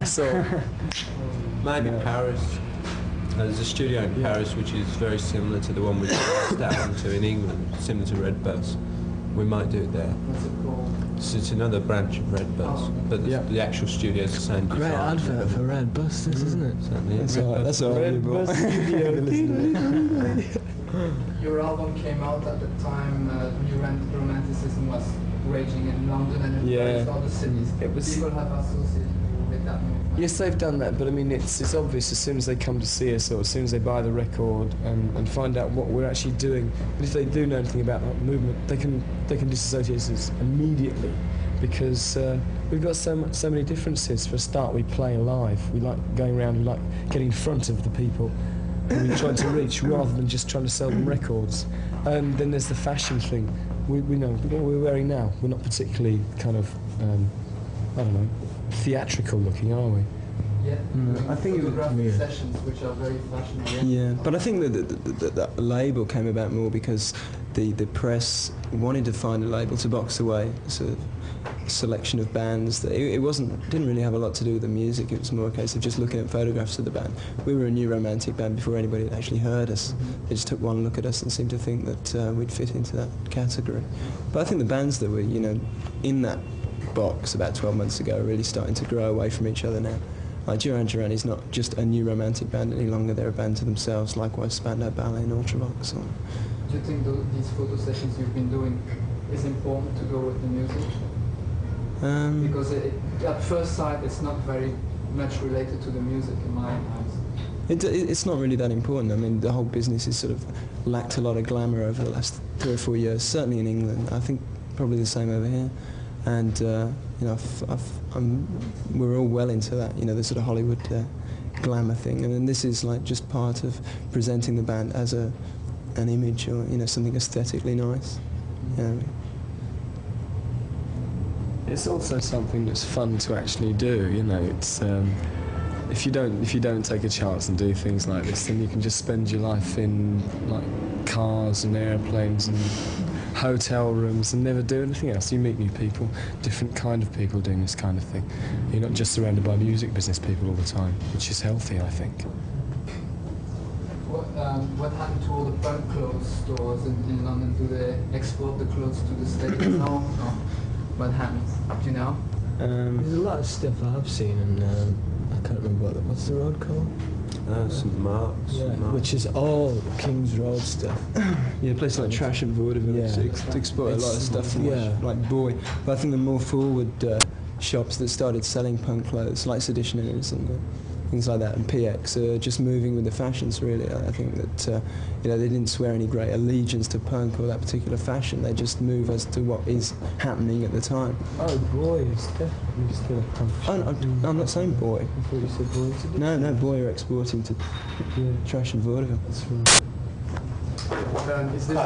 So maybe Paris. There's a studio in Paris which is very similar to the one we passed out to in England, similar to Redbus. We might do it there. What's it called? So it's another branch of Redbus, but the actual studio is the same design. great advert for Redbus, this, isn't it? Certainly. That's all right. Your album came out at the time New Romanticism was raging in London and in various other cities. People have associated you with that movement. Yes, they've done that, but I mean, it's obvious as soon as they come to see us, or as soon as they buy the record and find out what we're actually doing. But if they do know anything about that movement, they can disassociate us immediately, because we've got so many differences. For a start, we play live. We like going around. We like getting in front of the people who we're trying to reach, rather than just trying to sell them records. And then there's the fashion thing. We know what we're wearing now. We're not particularly kind of I don't know, theatrical looking, are we? Yeah, I think photographic sessions which are very fashionable. Yeah, but I think that the label came about more because the press wanted to find a label to box away sort of selection of bands. That it didn't really have a lot to do with the music. It was more a case of just looking at photographs of the band. We were a new romantic band before anybody had actually heard us. They just took one look at us and seemed to think that we'd fit into that category. But I think the bands that were, you know, in that box about 12 months ago are really starting to grow away from each other now. Like Duran Duran is not just a new romantic band any longer, they're a band to themselves, likewise Spandau Ballet and Ultravox. Do you think these photo sessions you've been doing is important to go with the music? Because at first sight it's not very much related to the music in my eyes. It's not really that important. I mean, the whole business has sort of lacked a lot of glamour over the last 3 or 4 years, certainly in England. I think probably the same over here. And you know, we're all well into that, you know, the sort of Hollywood glamour thing, and then this is like just part of presenting the band as an image, or you know, something aesthetically nice. You know. It's also something that's fun to actually do. You know, it's if you don't take a chance and do things like this, then you can just spend your life in like cars and airplanes and hotel rooms and never do anything else. You meet new people, different kind of people doing this kind of thing. You're not just surrounded by music business people all the time, which is healthy, I think. What happened to all the punk clothes stores in London? Do they export the clothes to the States? No. What happens? Do you know? There's a lot of stuff I've seen, and I can't remember what's the road called? St Mark's. Yeah, which is all King's Road stuff. Yeah, places like Trash and Vaudeville export a lot of stuff from like Boy. But I think the more forward shops that started selling punk clothes, like Seditioners and things like that, and PX, are just moving with the fashions, really. I think that you know, they didn't swear any great allegiance to punk or that particular fashion. They just move as to what is happening at the time. Oh, Boy is definitely still a punk shop. I'm not saying Boy. I thought you said Boy. No, Boy are exporting to Trash and Vaudeville. That's right. Is this...